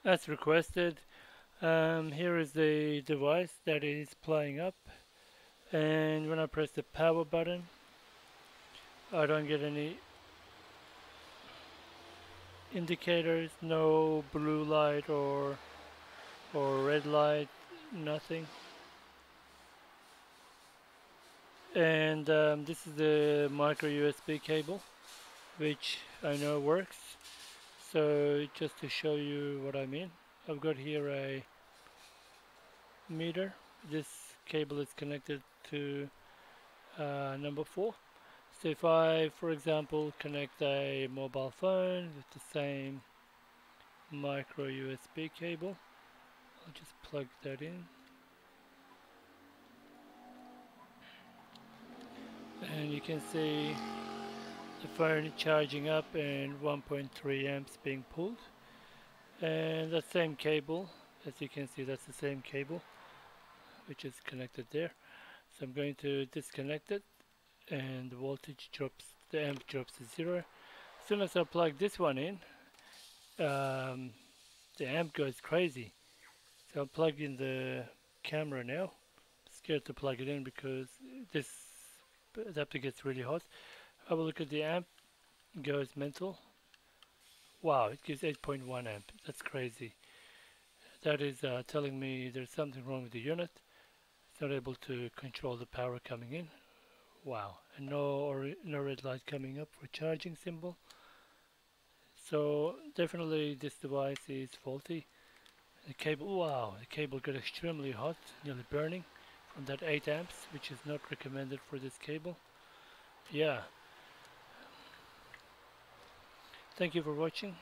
as requested. Here is the device that is playing up, and when I press the power button, I don't get any indicators, no blue light or red light, nothing. And this is the micro USB cable, which I know works. So just to show you what I mean, I've got here a meter. This cable is connected to number 4. So if I, for example, connect a mobile phone with the same micro USB cable, I'll just plug that in. And you can see the phone charging up and 1.3 amps being pulled. And that same cable, as you can see, that's the same cable which is connected there. So I'm going to disconnect it, and the voltage drops, the amp drops to 0. As soon as I plug this one in, um, the amp goes crazy. So I'll plug in the camera now. Scared to plug it in because this adapter gets really hot. Have a look at the amp, goes mental. Wow, it gives 8.1 amp. That's crazy. That is telling me there's something wrong with the unit. It's not able to control the power coming in. Wow, and no red light coming up for charging symbol. So definitely this device is faulty. The cable, wow, the cable got extremely hot, nearly burning from that 8 amps, which is not recommended for this cable. Yeah, thank you for watching.